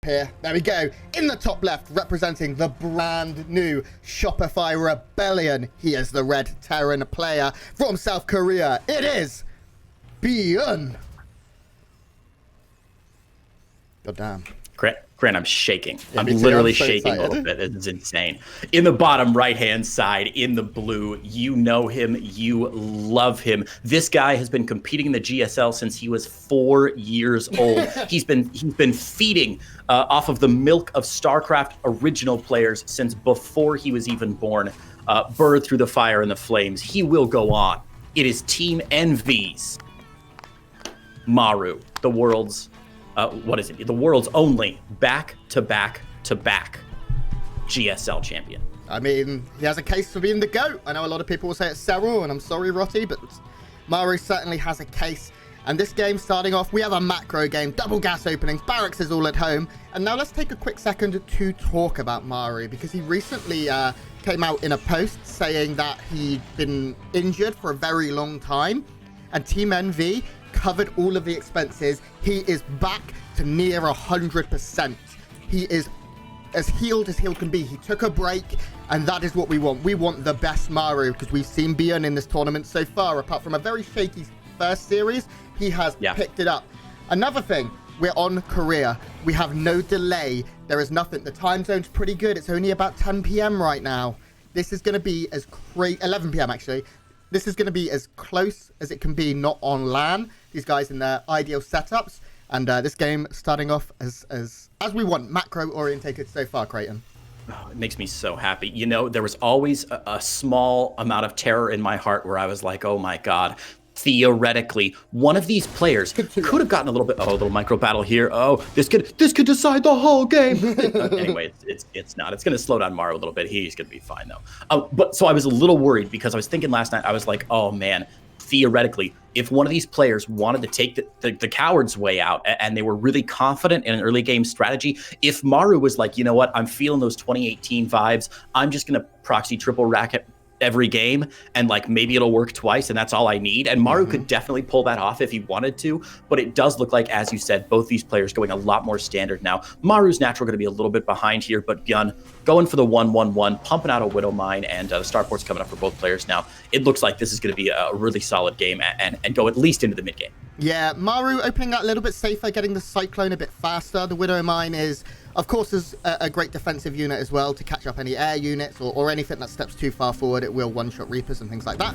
here. There we go. In the top left, representing the brand new Shopify Rebellion. He is the Red Terran player from South Korea. It is ByuN. God damn. Grant, I'm shaking. Yeah, I'm me too. literally I'm so shaking a little bit. It's insane. In the bottom right-hand side, in the blue, you know him, you love him. This guy has been competing in the GSL since he was 4 years old. He's been feeding off of the milk of StarCraft original players since before he was even born. Birthed through the fire and the flames. He will go on. It is Team Envy's Maru, the world's the world's only back-to-back-to-back GSL champion. I mean, he has a case for being the GOAT. I know a lot of people will say it's Cyril, and I'm sorry, Rotti, but Maru certainly has a case. And this game starting off, we have a macro game, double gas openings, barracks is all at home. And now let's take a quick second to talk about Maru, because he recently came out in a post saying that he'd been injured for a very long time. And Team Envy covered all of the expenses. He is back to near 100%. He is as healed can be. He took a break, and that is what we want. We want the best Maru, because we've seen ByuN in this tournament so far. Apart from a very shaky first series, he has picked it up. Another thing, we're on Korea. We have no delay. There is nothing. The time zone's pretty good. It's only about 10 p.m. right now. This is going to be as 11 p.m. actually. This is going to be as close as it can be, not on LAN. These guys in their ideal setups. And this game starting off as we want, macro orientated so far, Creighton. Oh, it makes me so happy. You know, there was always a small amount of terror in my heart where I was like, oh my God, theoretically, one of these players could have gotten a little micro battle here. Oh, this could decide the whole game. Anyway, it's not. It's going to slow down Maru a little bit. He's going to be fine though. But so I was a little worried because I was thinking last night, I was like, oh man, theoretically, if one of these players wanted to take the coward's way out and they were really confident in an early game strategy, if Maru was like, you know what, I'm feeling those 2018 vibes, I'm just going to proxy triple racket every game, and like maybe it'll work twice and that's all I need. And Maru could definitely pull that off if he wanted to, but it does look like, as you said, both these players going a lot more standard now. Maru's natural going to be a little bit behind here, but ByuN going for the 1-1-1, pumping out a Widow Mine, and the starport's coming up for both players now. It looks like this is going to be a really solid game and go at least into the mid game. Yeah, Maru opening that a little bit safer, getting the Cyclone a bit faster. The Widow Mine is, of course, is a great defensive unit as well to catch up any air units or anything that steps too far forward. It will one-shot Reapers and things like that.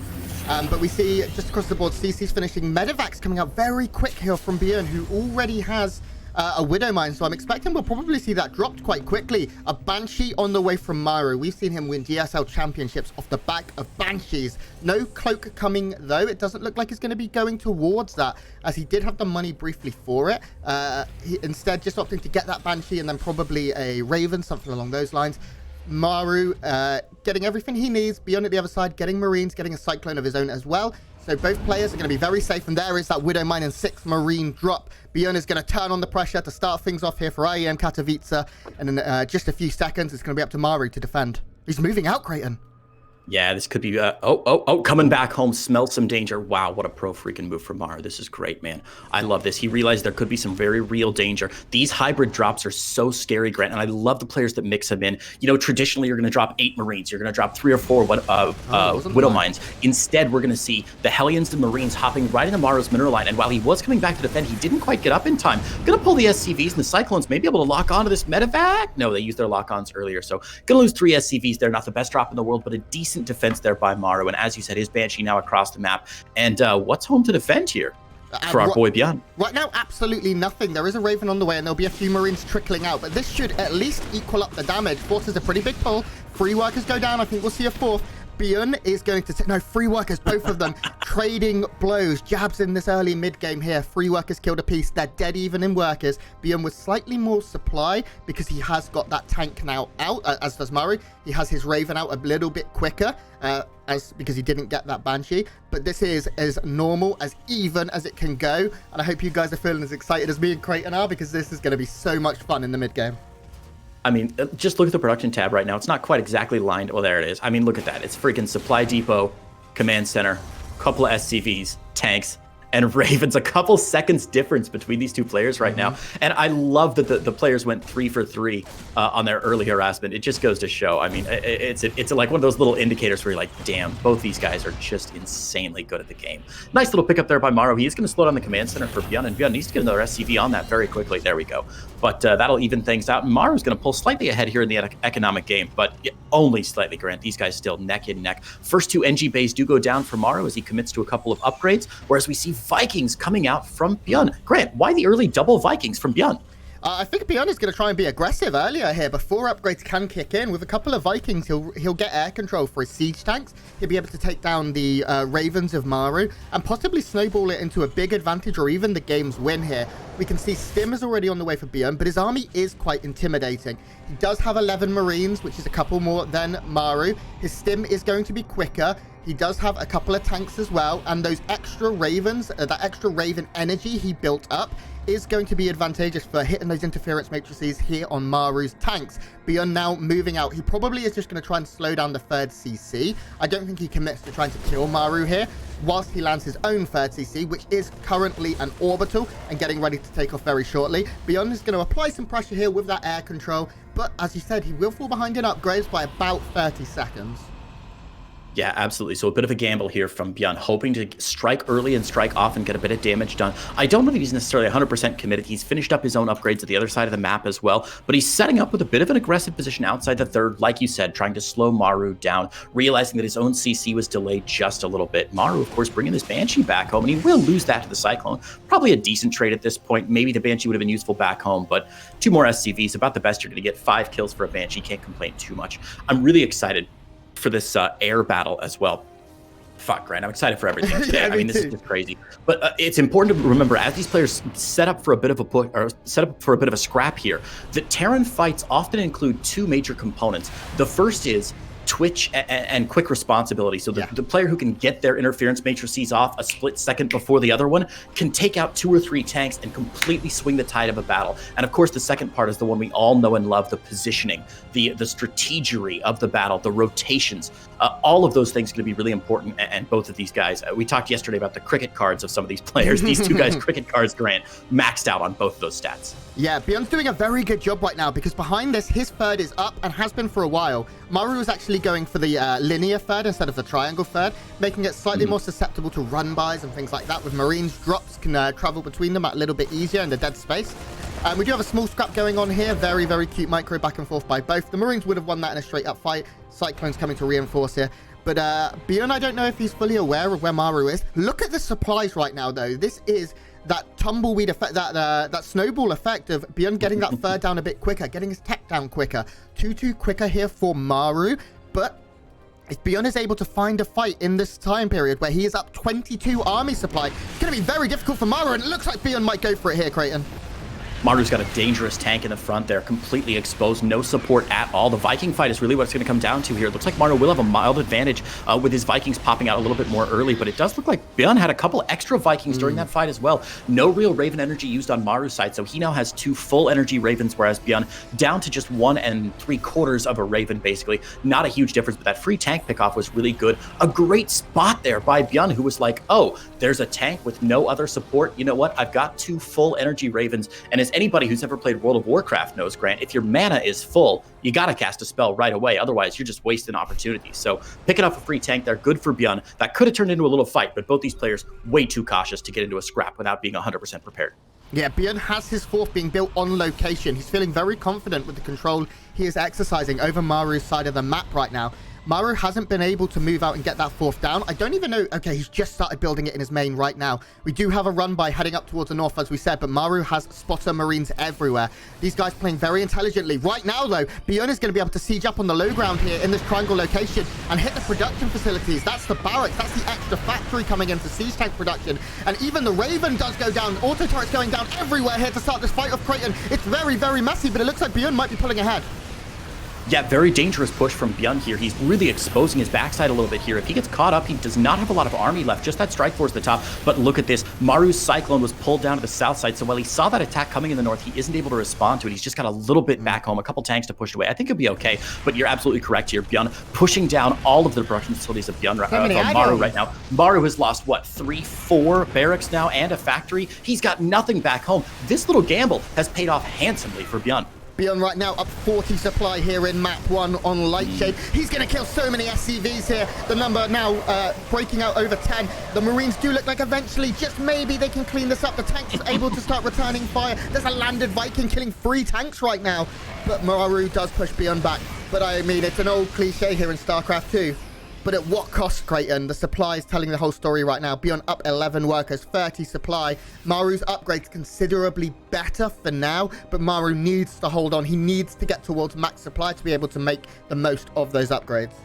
But we see just across the board, CC's finishing. Medivacs coming up very quick here from ByuN, who already has a Widow Mine, so I'm expecting we'll probably see that dropped quite quickly. A Banshee on the way from Maru. We've seen him win GSL championships off the back of Banshees. No cloak coming though. It doesn't look like he's going to be going towards that, as he did have the money briefly for it. He instead just opting to get that Banshee and then probably a Raven, something along those lines. Maru getting everything he needs. ByuN at the other side, getting Marines, getting a Cyclone of his own as well. So both players are going to be very safe, and there is that Widow Mine and 6th Marine drop. ByuN is going to turn on the pressure to start things off here for IEM Katowice, and in just a few seconds, it's going to be up to Maru to defend. He's moving out, Creighton. Yeah, this could be, coming back home, smells some danger. Wow, what a pro freaking move from Maru. This is great, man. I love this. He realized there could be some very real danger. These hybrid drops are so scary, Grant, and I love the players that mix them in. You know, traditionally, you're going to drop 8 Marines. You're going to drop 3 or 4 Widow Mines. Instead, we're going to see the Hellions and Marines hopping right into Maru's mineral line, and while he was coming back to defend, he didn't quite get up in time. Going to pull the SCVs, and the Cyclones may be able to lock onto this medevac. No, they used their lock-ons earlier, so going to lose 3 SCVs there. Not the best drop in the world, but a decent defense there by Maru, and as you said, his Banshee now across the map. And what's home to defend here for our boy ByuN? Right now, absolutely nothing. There is a Raven on the way, and there'll be a few Marines trickling out, but this should at least equal up the damage. Forces a pretty big pull. 3 workers go down. I think we'll see a 4th. ByuN is going to... No, 3 workers, both of them, trading blows. Jabs in this early mid-game here. 3 workers killed a piece. They're dead even in workers. ByuN with slightly more supply because he has got that tank now out, as does Maru. He has his Raven out a little bit quicker because he didn't get that Banshee. But this is as normal, as even as it can go. And I hope you guys are feeling as excited as me and Creighton are, because this is going to be so much fun in the mid-game. I mean, just look at the production tab right now. It's not quite exactly lined. Well, there it is. I mean, look at that. It's freaking supply depot, command center, couple of SCVs, tanks, and Ravens, a couple seconds difference between these two players right now. And I love that the players went 3 for 3 on their early harassment. It just goes to show. I mean, it's like one of those little indicators where you're like, damn, both these guys are just insanely good at the game. Nice little pickup there by Maru. He is going to slow down the command center for ByuN, and ByuN needs to get another SCV on that very quickly. There we go. But that'll even things out. And Maru's going to pull slightly ahead here in the economic game, but only slightly, Grant. These guys still neck and neck. First 2 NG bays do go down for Maru as he commits to a couple of upgrades, whereas we see Vikings coming out from ByuN. Grant, why the early double Vikings from ByuN? I think ByuN is going to try and be aggressive earlier here before upgrades can kick in. With a couple of Vikings, he'll get air control for his siege tanks. He'll be able to take down the Ravens of Maru and possibly snowball it into a big advantage or even the game's win here. We can see Stim is already on the way for ByuN, but his army is quite intimidating. He does have 11 Marines, which is a couple more than Maru. His Stim is going to be quicker. He does have a couple of tanks as well, and those extra Ravens, that extra Raven energy he built up is going to be advantageous for hitting those interference matrices here on Maru's tanks. ByuN now moving out. He probably is just going to try and slow down the third CC. I don't think he commits to trying to kill Maru here, whilst he lands his own third CC, which is currently an orbital and getting ready to take off very shortly. ByuN is going to apply some pressure here with that air control, but as you said, he will fall behind in upgrades by about 30 seconds. Yeah, absolutely. So a bit of a gamble here from ByuN, hoping to strike early and strike off and get a bit of damage done. I don't know that he's necessarily 100% committed. He's finished up his own upgrades at the other side of the map as well, but he's setting up with a bit of an aggressive position outside the third, like you said, trying to slow Maru down, realizing that his own CC was delayed just a little bit. Maru, of course, bringing this Banshee back home, and he will lose that to the Cyclone. Probably a decent trade at this point. Maybe the Banshee would have been useful back home, but 2 more SCVs, about the best you're going to get. 5 kills for a Banshee, can't complain too much. I'm really excited for this air battle as well. Fuck, Grant, I'm excited for everything today. Yeah, I mean, this is just crazy. But it's important to remember, as these players set up for a bit of a push, or set up for a bit of a scrap here, that Terran fights often include 2 major components. The first is twitch and quick responsibility. So the player who can get their interference matrices off a split second before the other one can take out 2 or 3 tanks and completely swing the tide of a battle. And of course, the second part is the one we all know and love, the positioning, the strategery of the battle, the rotations. All of those things are going to be really important. And both of these guys, we talked yesterday about the cricket cards of some of these players. These 2 guys, cricket cards, Grant, maxed out on both of those stats. Yeah, ByuN's doing a very good job right now because behind this, his third is up and has been for a while. Maru is actually going for the linear third instead of the triangle third, making it slightly more susceptible to run-bys and things like that. With Marines, drops can travel between them a little bit easier in the dead space. We do have a small scrap going on here. Very, very cute micro back and forth by both. The Marines would have won that in a straight-up fight. Cyclone's coming to reinforce here. But ByuN, I don't know if he's fully aware of where Maru is. Look at the supplies right now, though. This is that tumbleweed effect, that snowball effect of ByuN getting that third down a bit quicker, getting his tech down quicker. 2-2 quicker here for Maru, but if ByuN is able to find a fight in this time period where he is up 22 army supply, it's going to be very difficult for Maru, and it looks like ByuN might go for it here, Creighton. Maru's got a dangerous tank in the front there, completely exposed, no support at all. The Viking fight is really what it's going to come down to here. It looks like Maru will have a mild advantage with his Vikings popping out a little bit more early, but it does look like ByuN had a couple extra Vikings during that fight as well. No real Raven energy used on Maru's side, so he now has 2 full energy Ravens, whereas ByuN down to just 1 3/4 of a Raven, basically. Not a huge difference, but that free tank pickoff was really good. A great spot there by ByuN, who was like, oh, there's a tank with no other support. You know what? I've got 2 full energy Ravens, and as anybody who's ever played World of Warcraft knows, Grant, if your mana is full, you got to cast a spell right away. Otherwise, you're just wasting opportunities. So picking up a free tank there, good for ByuN. That could have turned into a little fight, but both these players way too cautious to get into a scrap without being 100% prepared. Yeah, ByuN has his 4th being built on location. He's feeling very confident with the control he is exercising over Maru's side of the map right now. Maru hasn't been able to move out and get that 4th down. I don't even know. Okay, he's just started building it in his main right now. We do have a run by heading up towards the north, as we said, but Maru has spotter Marines everywhere. These guys playing very intelligently. Right now, though, ByuN is going to be able to siege up on the low ground here in this triangle location and hit the production facilities. That's the barracks. That's the extra factory coming in for siege tank production. And even the Raven does go down. Auto turrets going down everywhere here to start this fight of Creighton. It's very, very messy, but it looks like ByuN might be pulling ahead. Yeah, very dangerous push from ByuN here. He's really exposing his backside a little bit here. If he gets caught up, he does not have a lot of army left, just that strike force at the top. But look at this. Maru's Cyclone was pulled down to the south side, so while he saw that attack coming in the north, he isn't able to respond to it. He's just got a little bit back home, a couple tanks to push away. I think he'll be okay, but you're absolutely correct here. ByuN pushing down all of the production facilities of Maru right now. Maru has lost, what, 3-4 barracks now and a factory? He's got nothing back home. This little gamble has paid off handsomely for ByuN. ByuN right now up 40 supply here in map 1 on Lightshade. He's going to kill so many SCVs here. The number now breaking out over 10. The Marines do look like eventually, just maybe, they can clean this up. The tanks are able to start returning fire. There's a landed Viking killing 3 tanks right now. But Maru does push ByuN back. But I mean, it's an old cliche here in StarCraft 2. But at what cost, Creighton? The supply is telling the whole story right now. ByuN up 11 workers, 30 supply. Maru's upgrade's considerably better for now, but Maru needs to hold on. He needs to get towards max supply to be able to make the most of those upgrades.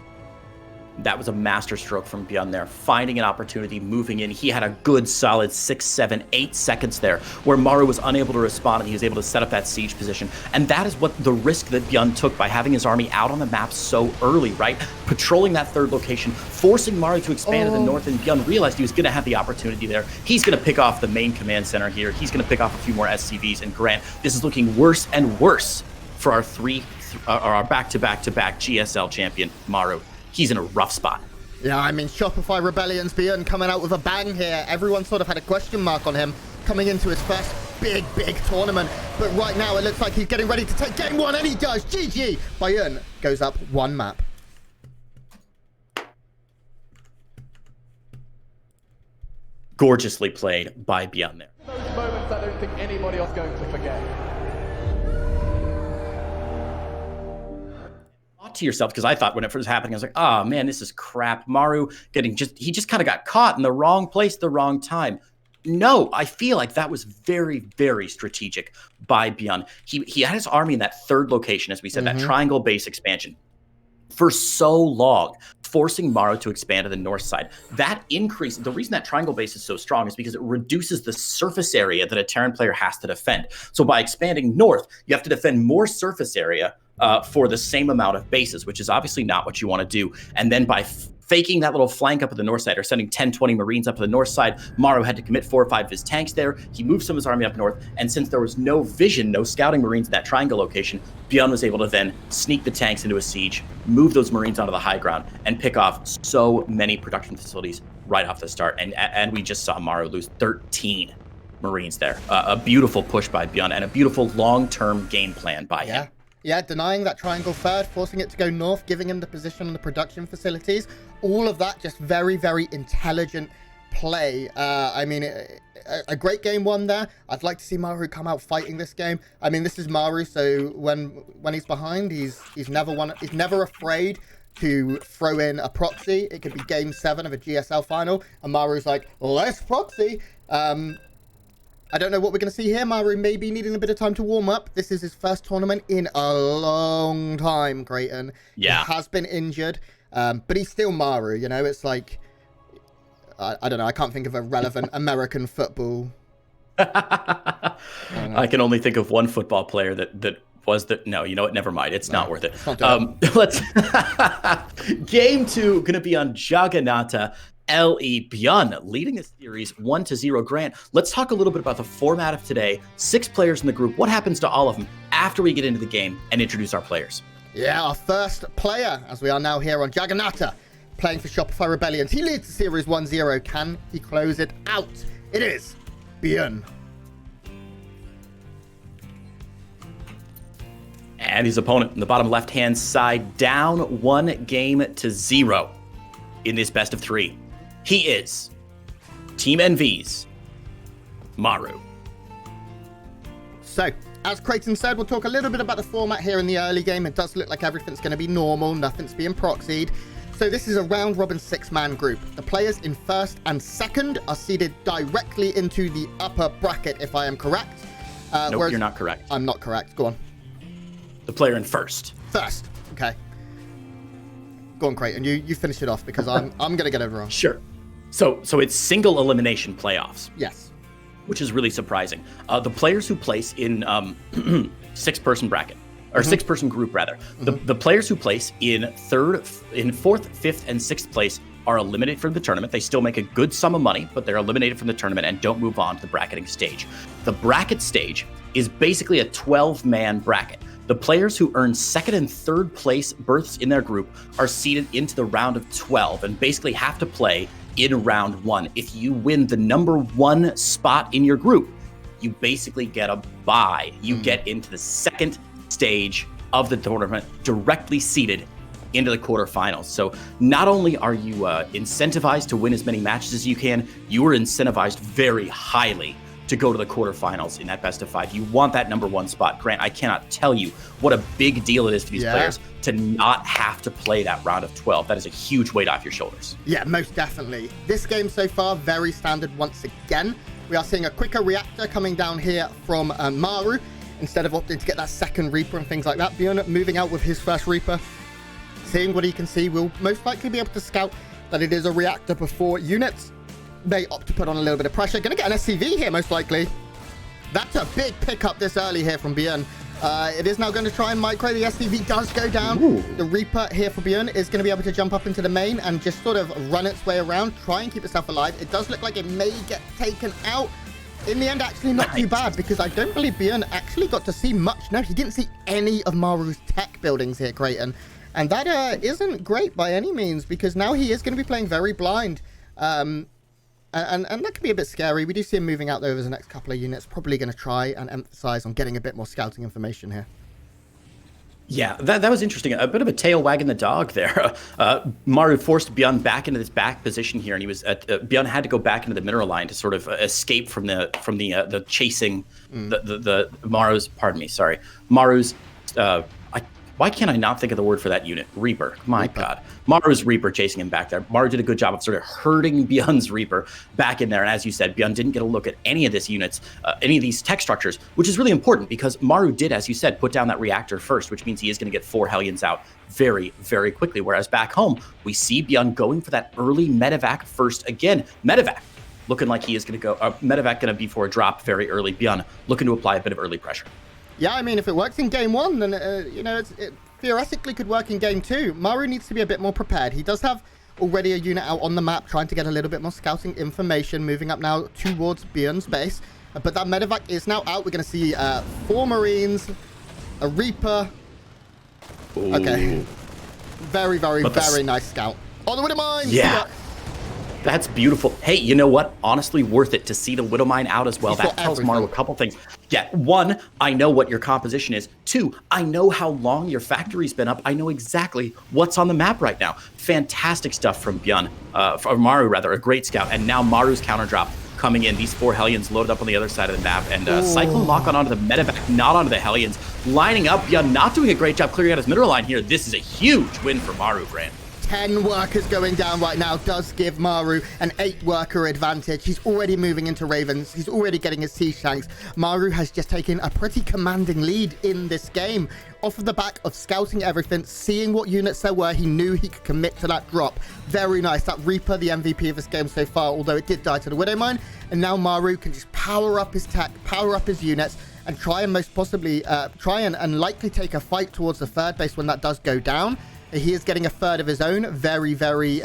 That was a masterstroke from ByuN there, finding an opportunity, moving in. He had a good solid 6, 7, 8 seconds there where Maru was unable to respond and he was able to set up that siege position. And that is what the risk that ByuN took by having his army out on the map so early, right? Patrolling that third location, forcing Maru to expand to the north, and ByuN realized he was going to have the opportunity there. He's going to pick off the main command center here. He's going to pick off a few more SCVs, and Grant, this is looking worse and worse for our back-to-back-to-back GSL champion, Maru. He's in a rough spot. Yeah, I mean, Shopify Rebellion's ByuN coming out with a bang here. Everyone sort of had a question mark on him coming into his first big tournament. But right now, it looks like he's getting ready to take game 1, and he does. GG! ByuN goes up 1 map. Gorgeously played by ByuN there. Those moments I don't think anybody else is going to forget. To yourself, because I thought when it first happened, I was like, oh man, this is crap. Maru he just kind of got caught in the wrong place at the wrong time. No, I feel like that was very, very strategic by ByuN. He had his army in that third location, as we said, that triangle base expansion for so long, forcing Maru to expand to the north side. That increase, the reason that triangle base is so strong is because it reduces the surface area that a Terran player has to defend. So by expanding north, you have to defend more surface area for the same amount of bases, which is obviously not what you want to do. And then by faking that little flank up at the north side, or sending 10, 20 Marines up to the north side, Maru had to commit 4 or 5 of his tanks there. He moved some of his army up north, and since there was no vision, no scouting Marines in that triangle location, ByuN was able to then sneak the tanks into a siege, move those Marines onto the high ground, and pick off so many production facilities right off the start. And we just saw Maru lose 13 Marines there. A beautiful push by ByuN, and a beautiful long-term game plan by him. Yeah, denying that triangle third, forcing it to go north, giving him the position on the production facilities. All of that just very, very intelligent play. I mean, a great game 1 there. I'd like to see Maru come out fighting this game. I mean, this is Maru, so when he's behind, he's never afraid to throw in a proxy. It could be game 7 of a GSL final, and Maru's like, let's proxy. I don't know what we're going to see here. Maru may be needing a bit of time to warm up. This is his first tournament in a long time, Creighton. Yeah. He has been injured, but he's still Maru, you know? It's like, I don't know. I can't think of a relevant American football. I can only think of one football player that was the... No, you know what? Never mind. It's not worth it. Let's... Game 2 going to be on Juggernaut. ByuN leading the series 1-0. Grant, let's talk a little bit about the format of today. 6 players in the group. What happens to all of them after we get into the game and introduce our players? Yeah, our first player, as we are now here on Juggernaut, playing for Shopify Rebellions. He leads the series 1-0. Can he close it out? It is ByuN. And his opponent in the bottom left-hand side, down 1-0 in this best of 3. He is Team NV's Maru. So, as Creighton said, we'll talk a little bit about the format here in the early game. It does look like everything's going to be normal. Nothing's being proxied. So this is a round-robin 6-man group. The players in first and second are seeded directly into the upper bracket, if I am correct. Nope, you're not correct. I'm not correct. Go on. The player in first. First. Okay. Go on, Creighton. You finish it off, because I'm going to get it wrong. Sure. So it's single elimination playoffs. Yes. Which is really surprising. The players who place in 6-person bracket or 6-person group rather. The players who place in fourth, fifth, and sixth place are eliminated from the tournament. They still make a good sum of money, but they're eliminated from the tournament and don't move on to the bracketing stage. The bracket stage is basically a 12-man bracket. The players who earn second and third place berths in their group are seeded into the round of 12 and basically have to play in round 1. If you win the number 1 spot in your group, you basically get a bye. You get into the second stage of the tournament, directly seeded into the quarterfinals. So not only are you incentivized to win as many matches as you can, you are incentivized very highly to go to the quarterfinals in that best of 5. You want that number 1 spot. Grant, I cannot tell you what a big deal it is for these players to not have to play that round of 12. That is a huge weight off your shoulders. Yeah, most definitely. This game so far, very standard once again. We are seeing a quicker reactor coming down here from Maru, instead of opting to get that second Reaper and things like that. ByuN moving out with his first Reaper, seeing what he can see, will most likely be able to scout that it is a reactor before units. They opt to put on a little bit of pressure. Going to get an SCV here, most likely. That's a big pickup this early here from ByuN. It is now going to try and micro. The SCV does go down. Ooh. The Reaper here for ByuN is going to be able to jump up into the main and just sort of run its way around, try and keep itself alive. It does look like it may get taken out. In the end, actually not too bad, because I don't believe ByuN actually got to see much. No, he didn't see any of Maru's tech buildings here, Creighton. And that isn't great by any means, because now he is going to be playing very blind. And that could be a bit scary. We do see him moving out there over the next couple of units. Probably going to try and emphasize on getting a bit more scouting information here. Yeah, that was interesting. A bit of a tail wagging the dog there. Maru forced ByuN back into this back position here, and he was ByuN had to go back into the mineral line to sort of escape from the chasing the Maru's. Pardon me, sorry, Maru's. Why can't I not think of the word for that unit? Reaper. My God. Maru's Reaper chasing him back there. Maru did a good job of sort of herding ByuN's Reaper back in there. And as you said, ByuN didn't get a look at any of these units, any of these tech structures, which is really important because Maru did, as you said, put down that reactor first, which means he is going to get 4 Hellions out very, very quickly. Whereas back home, we see ByuN going for that early medevac first again. Medevac looking like he is going to go, medevac going to be for a drop very early. ByuN looking to apply a bit of early pressure. Yeah, I mean, if it works in game 1, then, it theoretically could work in game 2. Maru needs to be a bit more prepared. He does have already a unit out on the map, trying to get a little bit more scouting information, moving up now towards ByuN's base. But that medevac is now out. We're going to see 4 Marines, a Reaper. Ooh. Okay. Very, very, very nice scout. On the Widowmine! Yeah. That's beautiful. Hey, you know what? Honestly, worth it to see the Widowmine out as well. That tells Maru a couple things. Yeah, 1, I know what your composition is. 2, I know how long your factory's been up. I know exactly what's on the map right now. Fantastic stuff from ByuN, from Maru rather, a great scout. And now Maru's counter drop coming in. These 4 Hellions loaded up on the other side of the map. And Cyclone lock on onto the medevac, not onto the Hellions. Lining up, ByuN not doing a great job clearing out his mineral line here. This is a huge win for Maru, Grant. 10 workers going down right now does give Maru an 8-worker advantage. He's already moving into Ravens. He's already getting his Sea Shanks. Maru has just taken a pretty commanding lead in this game. Off of the back of scouting everything, seeing what units there were, he knew he could commit to that drop. Very nice. That Reaper, the MVP of this game so far, although it did die to the Widowmine. And now Maru can just power up his tech, power up his units, and try and most possibly try and likely take a fight towards the third base when that does go down. He is getting a third of his own. Very, very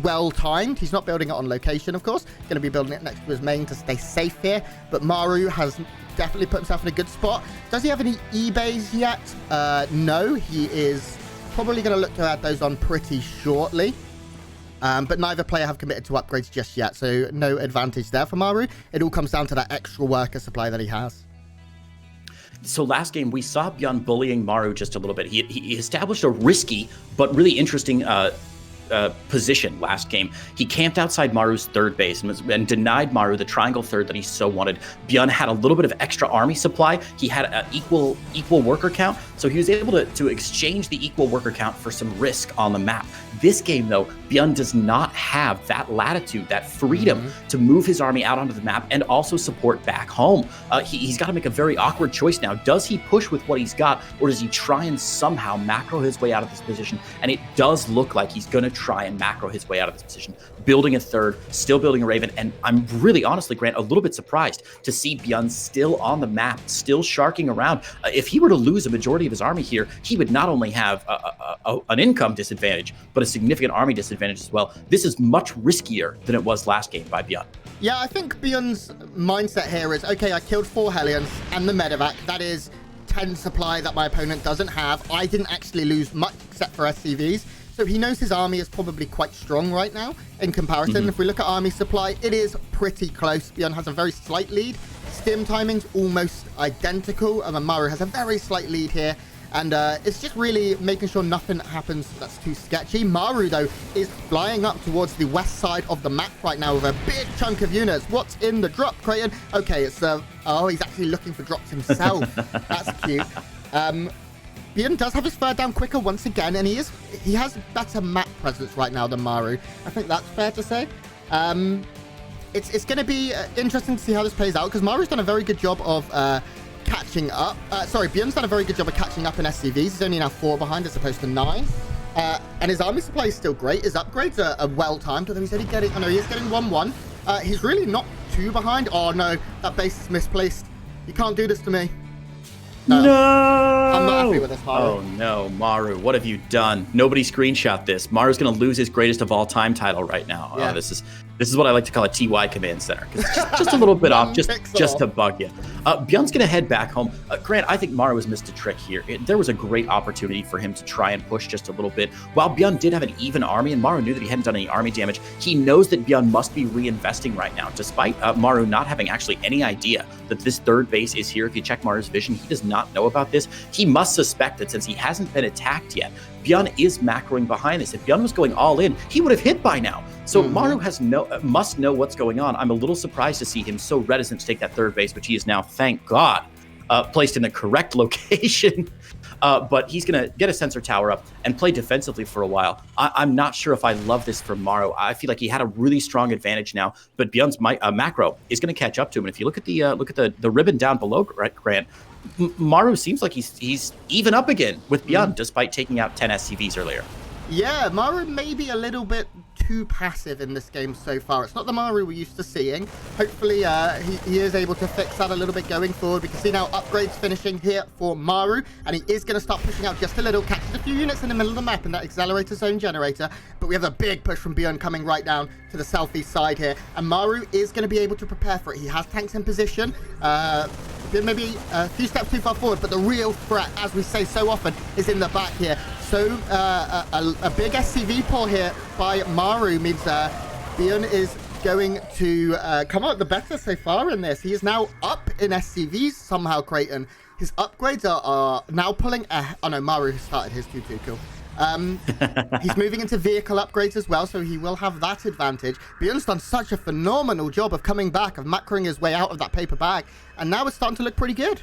well timed. He's not building it on location, of course. Going to be building it next to his main to stay safe here. But Maru has definitely put himself in a good spot. Does he have any E-bays yet? No, he is probably going to look to add those on pretty shortly. But neither player have committed to upgrades just yet, so no advantage there for Maru. It all comes down to that extra worker supply that he has. So last game, we saw ByuN bullying Maru just a little bit. He established a risky but really interesting position last game. He camped outside Maru's third base and denied Maru the triangle third that he so wanted. ByuN had a little bit of extra army supply. He had an equal worker count, so he was able to exchange the equal worker count for some risk on the map. This game, though, ByuN does not have that latitude, that freedom to move his army out onto the map and also support back home. He's got to make a very awkward choice now. Does he push with what he's got, or does he try and somehow macro his way out of this position? And it does look like he's going to to try and macro his way out of this position, building a third, still building a Raven. And I'm really, honestly, Grant, a little bit surprised to see ByuN still on the map, still sharking around. If he were to lose a majority of his army here, he would not only have an income disadvantage, but a significant army disadvantage as well. This is much riskier than it was last game by ByuN. Yeah, I think ByuN's mindset here is, okay, I killed 4 Hellions and the medevac. That is 10 supply that my opponent doesn't have. I didn't actually lose much except for SCVs. So he knows his army is probably quite strong right now in comparison. If we look at army supply, it is pretty close. ByuN has a very slight lead. Stim timing's almost identical. Maru has a very slight lead here. And it's just really making sure nothing happens that's too sketchy. Maru, though, is flying up towards the west side of the map right now with a big chunk of units. What's in the drop, Creighton? Okay, it's... oh, he's actually looking for drops himself. That's cute. ByuN does have his third down quicker once again, and he has better map presence right now than Maru. I think that's fair to say. It's going to be interesting to see how this plays out, because Maru's done a very good job of... catching up. ByuN's done a very good job of catching up in SCVs. He's only now 4 behind as opposed to 9. And his army supply is still great. His upgrades are well timed, although he's only getting... Oh no, he is getting 1-1. He's really not too behind. Oh no, that base is misplaced. You can't do this to me. No! I'm not happy with this, Maru. Oh no, Maru, what have you done? Nobody screenshot this. Maru's going to lose his greatest of all time title right now. Yeah. This is what I like to call a TY command center. Just a little bit off, just to bug you. ByuN's going to head back home. Grant, I think Maru has missed a trick here. There was a great opportunity for him to try and push just a little bit. While ByuN did have an even army, and Maru knew that he hadn't done any army damage, he knows that ByuN must be reinvesting right now, despite Maru not having actually any idea that this third base is here. If you check Maru's vision, he does not know about this. He must suspect that since he hasn't been attacked yet, ByuN is macroing behind this. If ByuN was going all in, he would have hit by now. So Maru must know what's going on. I'm a little surprised to see him so reticent to take that third base, which he is now, thank God, placed in the correct location. But he's going to get a sensor tower up and play defensively for a while. I'm not sure if I love this from Maru. I feel like he had a really strong advantage now, but ByuN's macro is going to catch up to him. And if you look at the ribbon down below, Grant, Maru seems like he's even up again with ByuN, despite taking out 10 SCVs earlier. Yeah, Maru may be a little bit too passive in this game so far. It's not the Maru we're used to seeing. Hopefully, he is able to fix that a little bit going forward. We can see now upgrades finishing here for Maru, and he is going to start pushing out just a little, catches a few units in the middle of the map in that accelerator zone generator, but we have a big push from ByuN coming right down to the southeast side here, and Maru is going to be able to prepare for it. He has tanks in position, maybe a few steps too far forward, but the real threat, as we say so often, is in the back here. So a big SCV pull here by Maru means ByuN is going to come out the better so far in this. He is now up in SCVs somehow, Creighton. His upgrades are now pulling... oh no, Maru started his 2-2 kill. He's moving into vehicle upgrades as well, so he will have that advantage. ByuN's done such a phenomenal job of coming back, of macroing his way out of that paper bag, and now it's starting to look pretty good.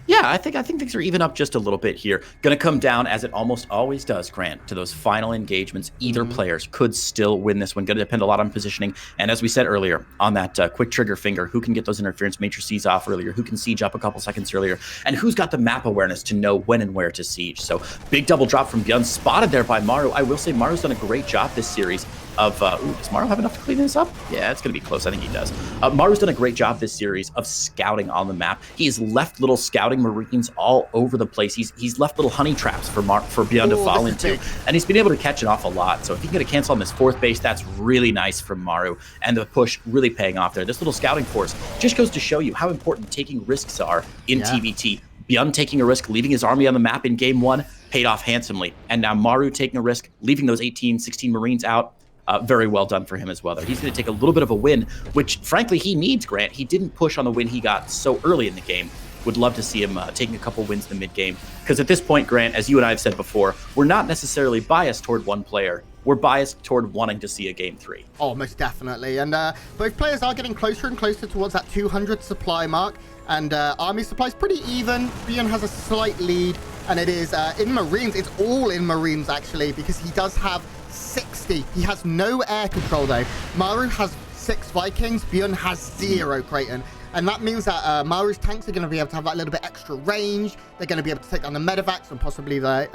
Yeah, I think things are even up just a little bit here. Going to come down, as it almost always does, Grant, to those final engagements. Either players could still win this one. Going to depend a lot on positioning. And as we said earlier, on that quick trigger finger, who can get those interference matrices off earlier, who can siege up a couple seconds earlier, and who's got the map awareness to know when and where to siege. So big double drop from ByuN, spotted there by Maru. I will say Maru's done a great job this series of... does Maru have enough to clean this up? Yeah, it's going to be close. I think he does. Maru's done a great job this series of scouting on the map. He's left little scouting Marines all over the place. He's left little honey traps for ByuN to fall into, and he's been able to catch an awful lot. So if he can get a cancel on this fourth base, that's really nice from Maru, and the push really paying off there. This little scouting force just goes to show you how important taking risks are in TVT. ByuN taking a risk, leaving his army on the map in game 1, paid off handsomely. And now Maru taking a risk, leaving those 18, 16 Marines out. Very well done for him as well there. He's going to take a little bit of a win, which frankly he needs, Grant. He didn't push on the win he got so early in the game. Would love to see him taking a couple wins in the mid-game. Because at this point, Grant, as you and I have said before, we're not necessarily biased toward one player. We're biased toward wanting to see a game 3. Oh, most definitely. And both players are getting closer and closer towards that 200 supply mark. And army supply is pretty even. ByuN has a slight lead. And it is in Marines. It's all in Marines, actually, because he does have 60. He has no air control, though. Maru has 6 Vikings. ByuN has 0, Creighton. And that means that Maru's tanks are going to be able to have that little bit extra range. They're going to be able to take down the medevacs and possibly the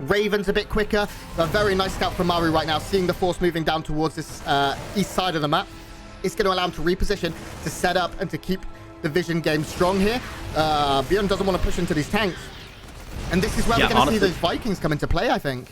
Ravens a bit quicker. A very nice scout from Maru right now, seeing the force moving down towards this east side of the map. It's going to allow him to reposition, to set up, and to keep the vision game strong here. ByuN doesn't want to push into these tanks. And this is where we're going to see those Vikings come into play, I think.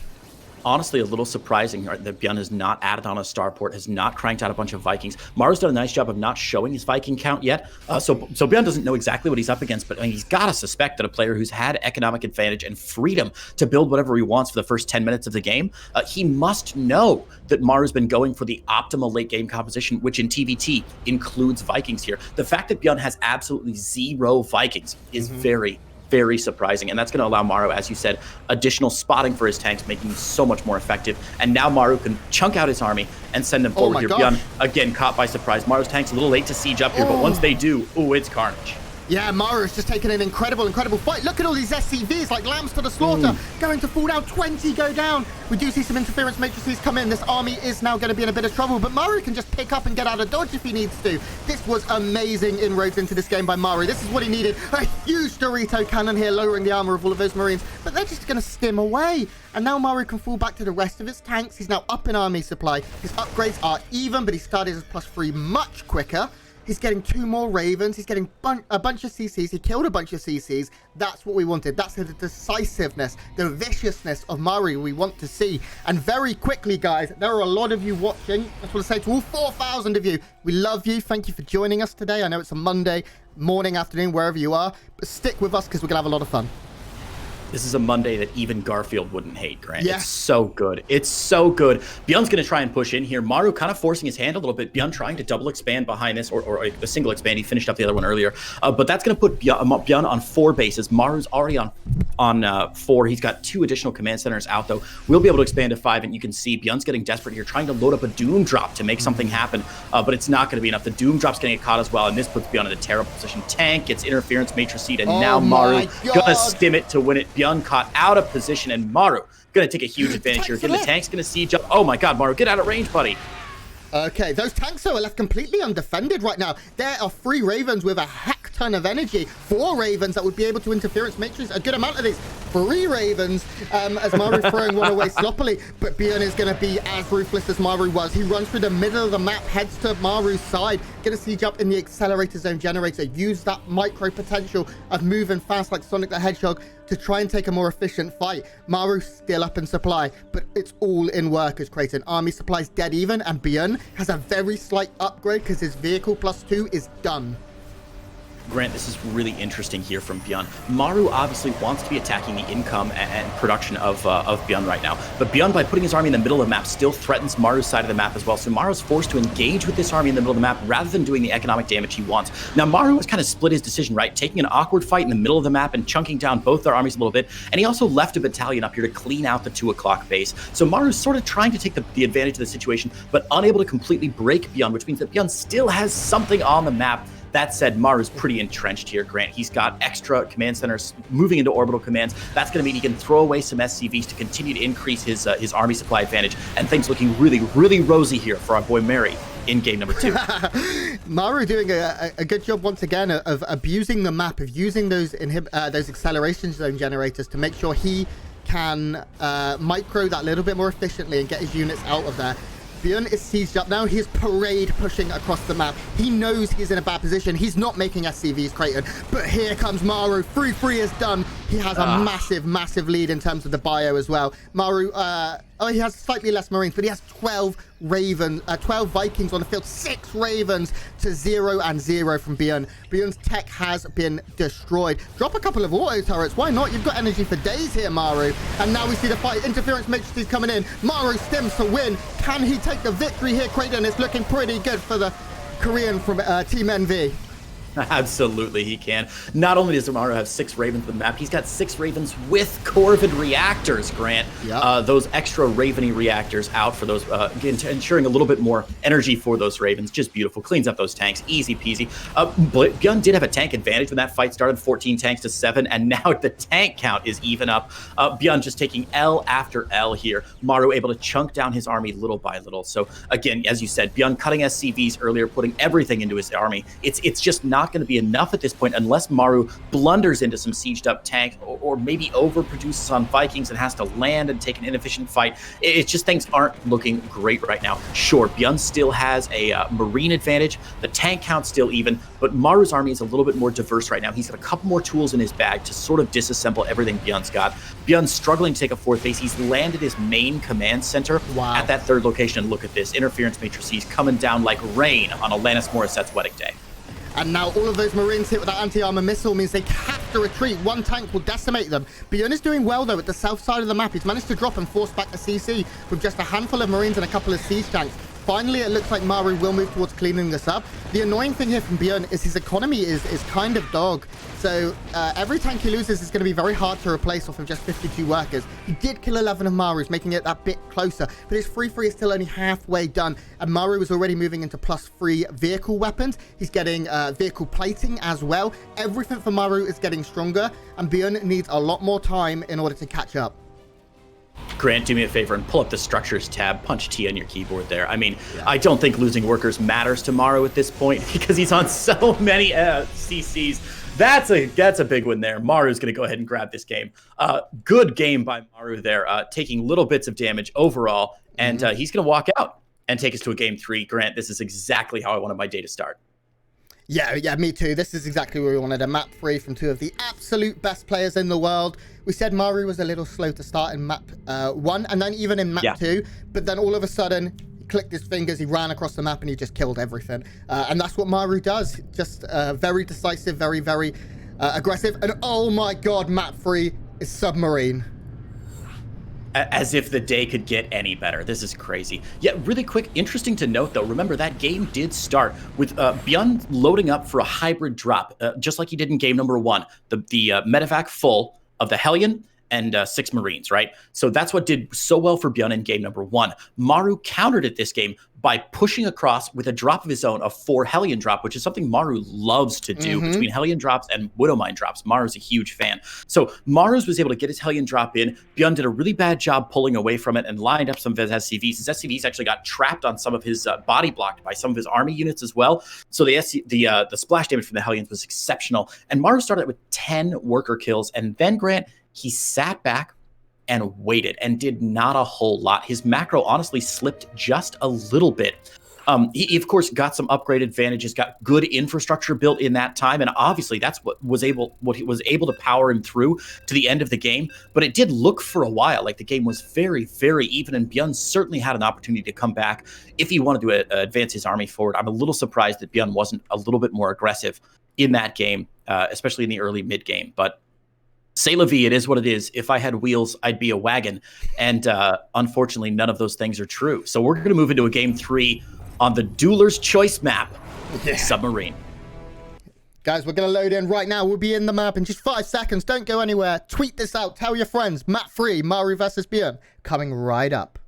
Honestly, a little surprising that ByuN has not added on a starport, has not cranked out a bunch of Vikings. Maru's done a nice job of not showing his Viking count yet, so ByuN doesn't know exactly what he's up against, but I mean, he's got to suspect that a player who's had economic advantage and freedom to build whatever he wants for the first 10 minutes of the game, he must know that Maru's been going for the optimal late game composition, which in TVT includes Vikings here. The fact that ByuN has absolutely 0 Vikings is very surprising, and that's going to allow Maru, as you said, additional spotting for his tanks, making him so much more effective. And now Maru can chunk out his army and send them forward here. ByuN, again, caught by surprise. Maru's tanks a little late to siege up here, but once they do, it's carnage. Yeah, Maru's just taken an incredible fight. Look at all these SCVs like lambs to the slaughter, going to fall down. 20 go down. We do see some interference matrices come in. This army is now going to be in a bit of trouble, but Maru can just pick up and get out of dodge if he needs to. This was amazing inroads into this game by Maru. This is what he needed. A huge Dorito cannon here, lowering the armor of all of those Marines, but they're just going to stim away. And now Maru can fall back to the rest of his tanks. He's now up in army supply. His upgrades are even, but he started as +3 much quicker. He's getting 2 more Ravens. He's getting a bunch of CCs. He killed a bunch of CCs. That's what we wanted. That's the decisiveness, the viciousness of Maru we want to see. And very quickly, guys, there are a lot of you watching. I just want to say to all 4,000 of you, we love you. Thank you for joining us today. I know it's a Monday morning, afternoon, wherever you are. But stick with us because we're going to have a lot of fun. This is a Monday that even Garfield wouldn't hate, Grant. Yeah. It's so good. It's so good. ByuN's going to try and push in here. Maru kind of forcing his hand a little bit. ByuN trying to double expand behind this, or a single expand. He finished up the other one earlier. But that's going to put ByuN on 4 bases. Maru's already on 4. He's got 2 additional command centers out, though. We'll be able to expand to 5, and you can see ByuN's getting desperate here, trying to load up a Doom Drop to make something happen. But it's not going to be enough. The Doom Drop's going to get caught as well, and this puts ByuN in a terrible position. Tank gets interference matriced, and now Maru going to stim it to win it. ByuN caught out of position, and Maru going to take a huge advantage here. Again, the tank's going to siege up. Oh my god, Maru, get out of range, buddy. Okay, those tanks are left completely undefended right now. There are 3 Ravens with a heck ton of energy. 4 Ravens that would be able to interference matrix a good amount of these. 3 Ravens as Maru throwing one away sloppily. But ByuN is going to be as ruthless as Maru was. He runs through the middle of the map, heads to Maru's side. Going to siege up in the accelerator zone generator. Use that micro potential of moving fast like Sonic the Hedgehog to try and take a more efficient fight. Maru's still up in supply, but it's all in workers, Creighton. Army supply's dead even, and ByuN has a very slight upgrade because his vehicle +2 is done. Grant, this is really interesting here from ByuN. Maru obviously wants to be attacking the income and production of ByuN right now, but ByuN, by putting his army in the middle of the map, still threatens Maru's side of the map as well. So Maru's forced to engage with this army in the middle of the map rather than doing the economic damage he wants. Now Maru has kind of split his decision, right? Taking an awkward fight in the middle of the map and chunking down both their armies a little bit, and he also left a battalion up here to clean out the 2 o'clock base. So Maru's sort of trying to take the advantage of the situation, but unable to completely break ByuN, which means that ByuN still has something on the map. That said, Maru's pretty entrenched here, Grant. He's got extra command centers moving into orbital commands. That's going to mean he can throw away some SCVs to continue to increase his army supply advantage. And things looking really, really rosy here for our boy Mary in game number 2. Maru doing a good job once again of abusing the map, of using those acceleration zone generators to make sure he can micro that a little bit more efficiently and get his units out of there. ByuN is sieged up now. He's parade pushing across the map. He knows he's in a bad position. He's not making SCVs, Creighton. But here comes Maru. 3-3 is done. He has a massive lead in terms of the bio as well. Maru, he has slightly less Marines, but he has 12 Vikings on the field. 6 Ravens to 0 and 0 from ByuN. ByuN's tech has been destroyed. Drop a couple of auto turrets. Why not? You've got energy for days here, Maru. And now we see the fight. Interference matrices coming in. Maru stims to win. Can he take the victory here, Creighton? It's looking pretty good for the Korean from Team NV. Absolutely, he can. Not only does Maru have 6 Ravens on the map, he's got 6 Ravens with Corvid reactors, Grant. Yep. Those extra Raveny reactors out for those, ensuring a little bit more energy for those Ravens. Just beautiful. Cleans up those tanks. Easy peasy. ByuN did have a tank advantage when that fight started, 14 tanks to 7, and now the tank count is even up. ByuN just taking L after L here. Maru able to chunk down his army little by little. So, again, as you said, ByuN cutting SCVs earlier, putting everything into his army. It's just not not going to be enough at this point unless Maru blunders into some sieged up tank or maybe overproduces on Vikings and has to land and take an inefficient fight. It's just things aren't looking great right now. Sure, ByuN still has a Marine advantage. The tank count's still even, but Maru's army is a little bit more diverse right now. He's got a couple more tools in his bag to sort of disassemble everything ByuN's got. ByuN's struggling to take a fourth base. He's landed his main command center at that third location. And look at this. Interference matrices coming down like rain on Alanis Morissette's wedding day. And now all of those Marines hit with that anti-armor missile means they have to retreat. One tank will decimate them. ByuN is doing well, though, at the south side of the map. He's managed to drop and force back the CC with just a handful of Marines and a couple of siege tanks. Finally, it looks like Maru will move towards cleaning this up. The annoying thing here from ByuN is his economy is kind of dog. So every tank he loses is going to be very hard to replace off of just 52 workers. He did kill 11 of Maru's, making it that bit closer. But his 3-3 is still only halfway done. And Maru is already moving into +3 vehicle weapons. He's getting vehicle plating as well. Everything for Maru is getting stronger. And ByuN needs a lot more time in order to catch up. Grant, do me a favor and pull up the structures tab, punch T on your keyboard there. I mean, I don't think losing workers matters to Maru at this point because he's on so many CCs. That's a big one there. Maru's going to go ahead and grab this game. Good game by Maru there, taking little bits of damage overall, and he's going to walk out and take us to a game 3. Grant, this is exactly how I wanted my day to start. Yeah, me too. This is exactly what we wanted. A map 3 from 2 of the absolute best players in the world. We said Maru was a little slow to start in map 1 and then even in map 2. But then all of a sudden, he clicked his fingers, he ran across the map and he just killed everything. And that's what Maru does. Just very decisive, very, very aggressive. And oh my God, map 3 is Submarine. As if the day could get any better. This is crazy. Yeah, really quick, interesting to note though, remember that game did start with ByuN loading up for a hybrid drop, just like he did in game number 1. The medevac full of the Hellion and 6 Marines, right? So that's what did so well for ByuN in game number 1. Maru countered it this game by pushing across with a drop of his own, a 4 Hellion drop, which is something Maru loves to do between Hellion drops and Widowmine drops. Maru's a huge fan. So Maru's was able to get his Hellion drop in. ByuN did a really bad job pulling away from it and lined up some of his SCVs. His SCVs actually got trapped on some of his body blocked by some of his army units as well. So the splash damage from the Hellions was exceptional. And Maru started with 10 worker kills. And then, Grant, he sat back and waited and did not a whole lot. His macro honestly slipped just a little bit. He of course got some upgrade advantages, got good infrastructure built in that time, and obviously that's what he was able to power him through to the end of the game. But it did look for a while like the game was very, very even, and ByuN certainly had an opportunity to come back if he wanted to advance his army forward. I'm a little surprised that ByuN wasn't a little bit more aggressive in that game, especially in the early mid game. But c'est la vie, it is what it is. If I had wheels, I'd be a wagon. And unfortunately, none of those things are true. So we're going to move into a game 3 on the Dueler's Choice map, Submarine. Guys, we're going to load in right now. We'll be in the map in just 5 seconds. Don't go anywhere. Tweet this out. Tell your friends. Map 3, Maru versus ByuN, coming right up.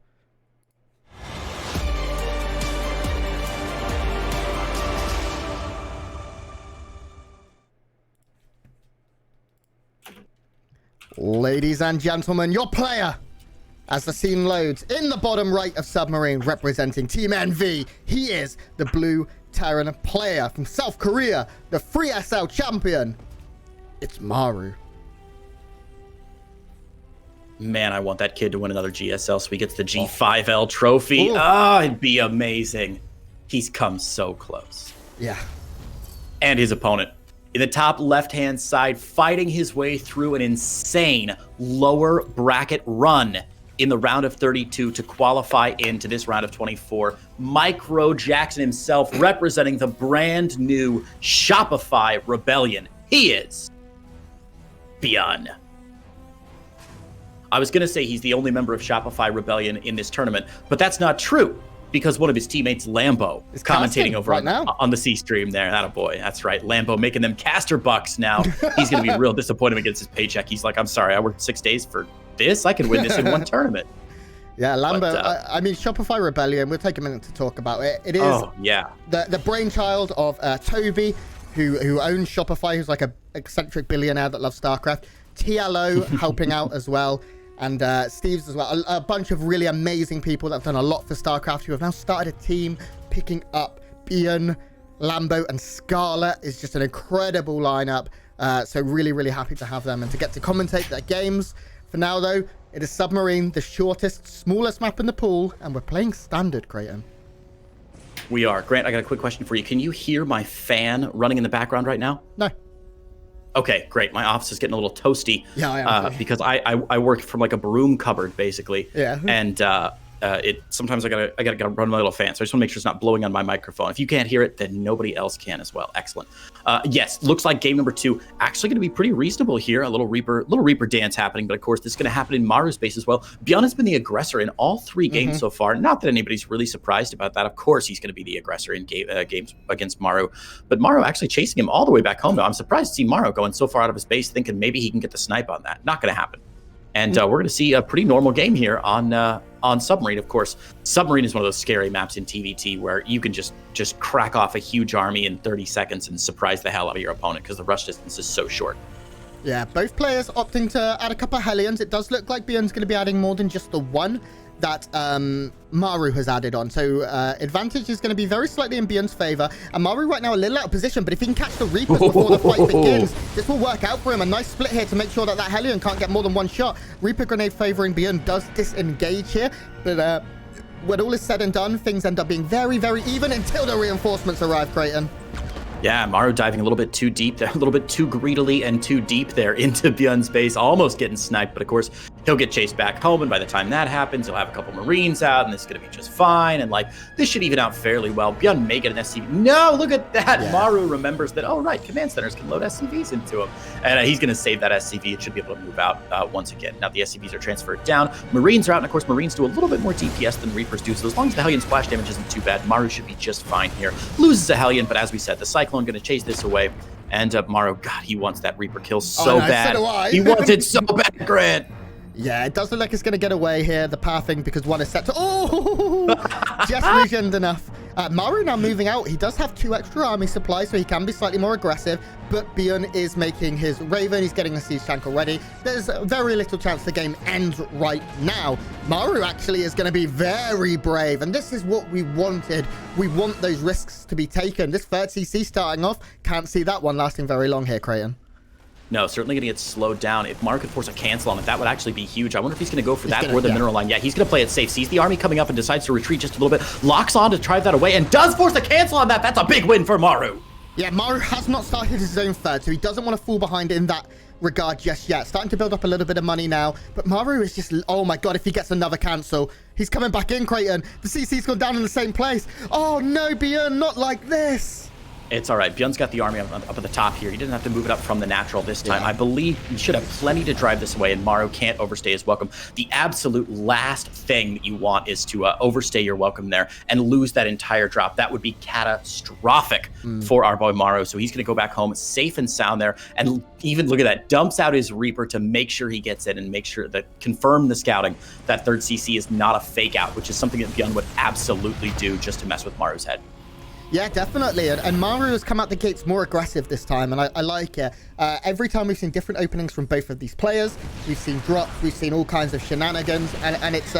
Ladies and gentlemen, your player, as the scene loads, in the bottom right of Submarine, representing Team NV, he is the Blue Terran player from South Korea, the Free SL champion. It's Maru. Man, I want that kid to win another GSL so he gets the G5L trophy. Oh, it'd be amazing. He's come so close. Yeah. And his opponent in the top left-hand side, fighting his way through an insane lower bracket run in the round of 32 to qualify into this round of 24. Micro Jackson himself representing the brand new Shopify Rebellion. He is ByuN. I was going to say he's the only member of Shopify Rebellion in this tournament, but that's not true, because one of his teammates, Lambo, is commentating over right on the C stream there. Attaboy. That's right. Lambo making them caster bucks now. He's going to be real disappointed against his paycheck. He's like, I'm sorry, I worked 6 days for this. I can win this in one tournament. Yeah, Lambo. But, I mean, Shopify Rebellion, we'll take a minute to talk about it. It is the brainchild of Toby, who owns Shopify, who's like a eccentric billionaire that loves StarCraft. TLO helping out as well. And Steve's as well. A bunch of really amazing people that have done a lot for StarCraft who have now started a team picking up ByuN. Lambo, and Scarlet is just an incredible lineup. So really, really happy to have them and to get to commentate their games. For now, though, it is Submarine, the shortest, smallest map in the pool, and we're playing Standard, Creighton. We are. Grant, I got a quick question for you. Can you hear my fan running in the background right now? No. Okay, great. My office is getting a little toasty. Yeah, I am. Because I work from like a broom cupboard, basically. Yeah. And sometimes I gotta run my little fan, so I just want to make sure it's not blowing on my microphone. If you can't hear it, then nobody else can as well. Excellent. Yes, looks like game number 2 actually going to be pretty reasonable here. A little Reaper dance happening, but of course this is going to happen in Maru's base as well. ByuN has been the aggressor in all 3 games so far. Not that anybody's really surprised about that. Of course he's going to be the aggressor in games against Maru, but Maru actually chasing him all the way back home. Now I'm surprised to see Maru going so far out of his base, thinking maybe he can get the snipe on that. Not going to happen. And we're going to see a pretty normal game here on Submarine. Of course, Submarine is one of those scary maps in TVT where you can just crack off a huge army in 30 seconds and surprise the hell out of your opponent because the rush distance is so short. Yeah, both players opting to add a couple of Hellions. It does look like ByuN's going to be adding more than just the one that Maru has added on. So advantage is going to be very slightly in ByuN's favor. And Maru right now a little out of position, but if he can catch the Reapers before the fight begins, this will work out for him. A nice split here to make sure that Hellion can't get more than one shot. Reaper grenade favoring ByuN does disengage here, but when all is said and done, things end up being very, very even until the reinforcements arrive, Creighton. Yeah, Maru diving a little bit too deep there, a little bit too greedily and too deep there into ByuN's base, almost getting sniped, but of course, he'll get chased back home, and by the time that happens, he'll have a couple Marines out, and this is going to be just fine, and like, this should even out fairly well. ByuN may get an SCV. No, look at that! Yeah. Maru remembers that, oh right, command centers can load SCVs into him, and he's going to save that SCV. It should be able to move out once again. Now the SCVs are transferred down, Marines are out, and of course, Marines do a little bit more DPS than Reapers do, so as long as the Hellion splash damage isn't too bad, Maru should be just fine here. Loses a Hellion, but as we said, the Cyclone going to chase this away, and Maru, God, he wants that Reaper kill so bad. So do I. He wants it so bad, Grant. Yeah, it does look like it's going to get away here, the pathing, because one is set to... Oh! Just regened enough. Maru now moving out. He does have 2 extra army supplies, so he can be slightly more aggressive, but ByuN is making his Raven. He's getting a siege tank already. There's very little chance the game ends right now. Maru actually is going to be very brave, and this is what we wanted. We want those risks to be taken. This 3rd CC starting off, can't see that one lasting very long here, Creighton. No, certainly going to get slowed down. If Maru could force a cancel on it, that would actually be huge. I wonder if he's going to go for that or the mineral line. Yeah, he's going to play it safe. Sees the army coming up and decides to retreat just a little bit. Locks on to drive that away and does force a cancel on that. That's a big win for Maru. Yeah, Maru has not started his own 3rd, so he doesn't want to fall behind in that regard just yet. Starting to build up a little bit of money now, but Maru is just, oh my God, if he gets another cancel, he's coming back in, Creighton. The CC's gone down in the same place. Oh no, ByuN, not like this. It's all right. ByuN's got the army up at the top here. He didn't have to move it up from the natural this time. Yeah. I believe he should have plenty to drive this away, and Maru can't overstay his welcome. The absolute last thing that you want is to overstay your welcome there and lose that entire drop. That would be catastrophic for our boy Maru. So he's going to go back home safe and sound there, and even, look at that, dumps out his Reaper to make sure he gets in and make sure that, confirm the scouting, that 3rd CC is not a fake out, which is something that ByuN would absolutely do just to mess with Maru's head. Yeah, definitely. And Maru has come out the gates more aggressive this time, and I like it. Every time we've seen different openings from both of these players, we've seen drops, we've seen all kinds of shenanigans, and it's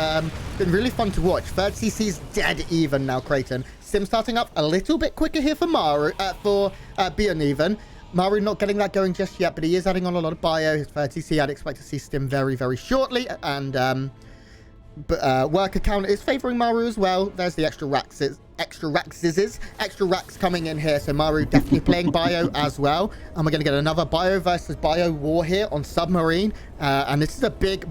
been really fun to watch. 3rd CC's dead even now, Creighton. Sim starting up a little bit quicker here for Maru, for ByuN even. Maru not getting that going just yet, but he is adding on a lot of bio. His 3rd CC, I'd expect to see Stim very, very shortly, and worker count is favoring Maru as well. There's the extra racks coming in here, so Maru definitely playing bio as well, and we're going to get another bio versus bio war here on Submarine, and this is a big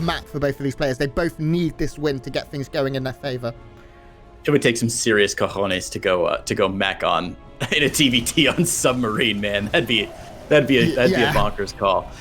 map for both of these players. They both need this win to get things going in their favor. It would take some serious cojones to go mech on in a TVT on Submarine, man. That'd be a bonkers call.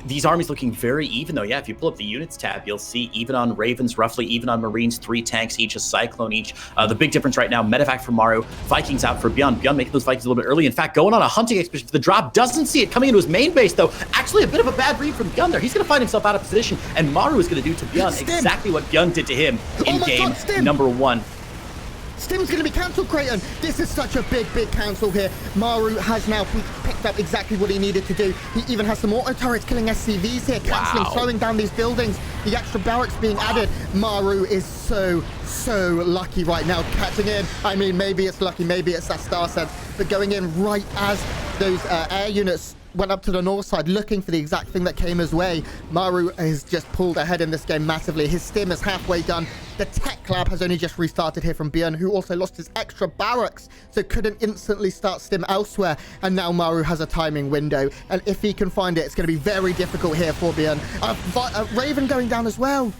These armies looking very even, though. Yeah, if you pull up the units tab, you'll see even on Ravens, roughly even on Marines, 3 tanks each, a Cyclone each. The big difference right now, medevac for Maru, Vikings out for ByuN. ByuN making those Vikings a little bit early. In fact, going on a hunting expedition for the drop. Doesn't see it coming into his main base, though. Actually, a bit of a bad read from ByuN there. He's going to find himself out of position, and Maru is going to do to ByuN exactly what ByuN did to him in game number 1. Stim's going to be cancelled, Creighton. This is such a big cancel here. Maru has now picked up exactly what he needed to do. He even has some auto turrets killing SCVs here, cancelling, slowing down these buildings. The extra barracks being added. Maru is so lucky right now catching in. I mean, maybe it's lucky, maybe it's that star sense, but going in right as those air units went up to the north side looking for the exact thing that came his way. Maru has just pulled ahead in this game massively. His stim is halfway done. The tech lab has only just restarted here from ByuN, who also lost his extra barracks, so couldn't instantly start stim elsewhere. And now Maru has a timing window, and if he can find it, it's going to be very difficult here for ByuN. Raven going down as well.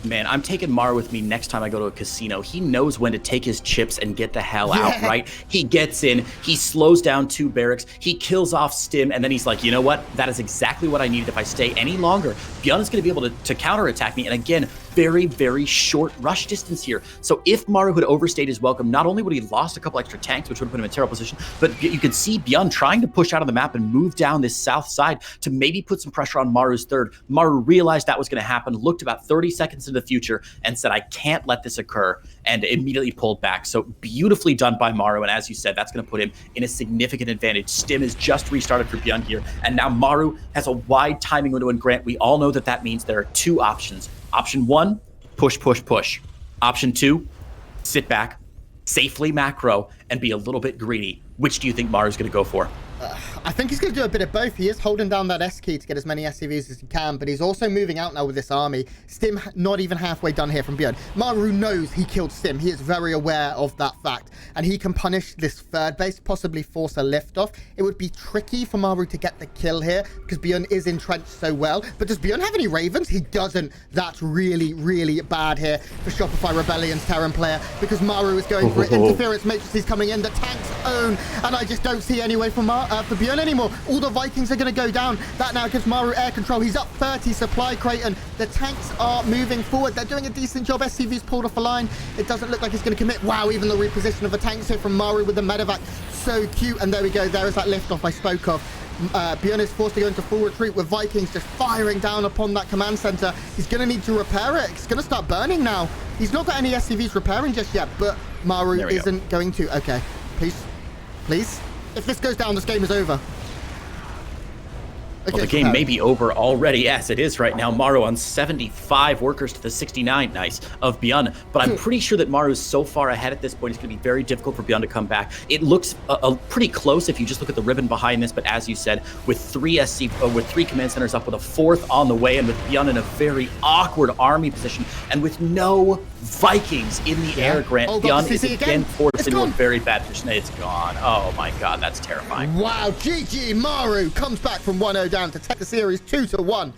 Man, I'm taking Maru with me next time I go to a casino. He knows when to take his chips and get the hell out, right? He gets in, he slows down 2 barracks, he kills off Stim, and then he's like, you know what? That is exactly what I needed. If I stay any longer, ByuN is going to be able to counterattack me. And again, very short rush distance here. So if Maru had overstayed his welcome, not only would he lost a couple extra tanks, which would have put him in a terrible position, but you can see ByuN trying to push out of the map and move down this south side to maybe put some pressure on Maru's third. Maru realized that was going to happen, looked about 30 seconds into the future and said, I can't let this occur, and immediately pulled back. So beautifully done by Maru, and as you said, that's going to put him in a significant advantage. Stim is just restarted for ByuN here, and now Maru has a wide timing window, and Grant, we all know that that means there are 2 options. Option 1, push. Option 2, sit back, safely macro, and be a little bit greedy. Which do you think Maru's going to go for? I think he's going to do a bit of both. He is holding down that S key to get as many SCVs as he can, but he's also moving out now with this army. Stim not even halfway done here from ByuN. Maru knows he killed Stim. He is very aware of that fact, and he can punish this third base, possibly force a liftoff. It would be tricky for Maru to get the kill here because ByuN is entrenched so well. But does ByuN have any Ravens? He doesn't. That's really bad here for Shopify Rebellion's Terran player because Maru is going for it. Interference matrices coming in. The tanks own, and I just don't see any way for ByuN anymore. All the Vikings are going to go down. That now gives Maru air control. He's up 30 supply, Creighton. The tanks are moving forward. They're doing a decent job. SCV's pulled off a line. It doesn't look like he's going to commit. Wow, even the reposition of the tanks here from Maru with the medevac. So cute. And there we go. There is that liftoff I spoke of. ByuN is forced to go into full retreat with Vikings just firing down upon that command center. He's going to need to repair it. It's going to start burning now. He's not got any SCVs repairing just yet, but Maru isn't going to. Okay, please. If this goes down, this game is over. Well, the game may be over already. Yes, it is right now. Maru on 75 workers to the 69, nice, of ByuN. But I'm pretty sure that Maru is so far ahead at this point, it's going to be very difficult for ByuN to come back. It looks pretty close if you just look at the ribbon behind this. But as you said, with 3 command centers up, with a 4th on the way, and with ByuN in a very awkward army position, and with no Vikings in the air, Grant, ByuN is again forced into a very bad position. It's gone. Oh my God, that's terrifying. Wow, GG, Maru comes back from 1-0 down to take the series 2-1.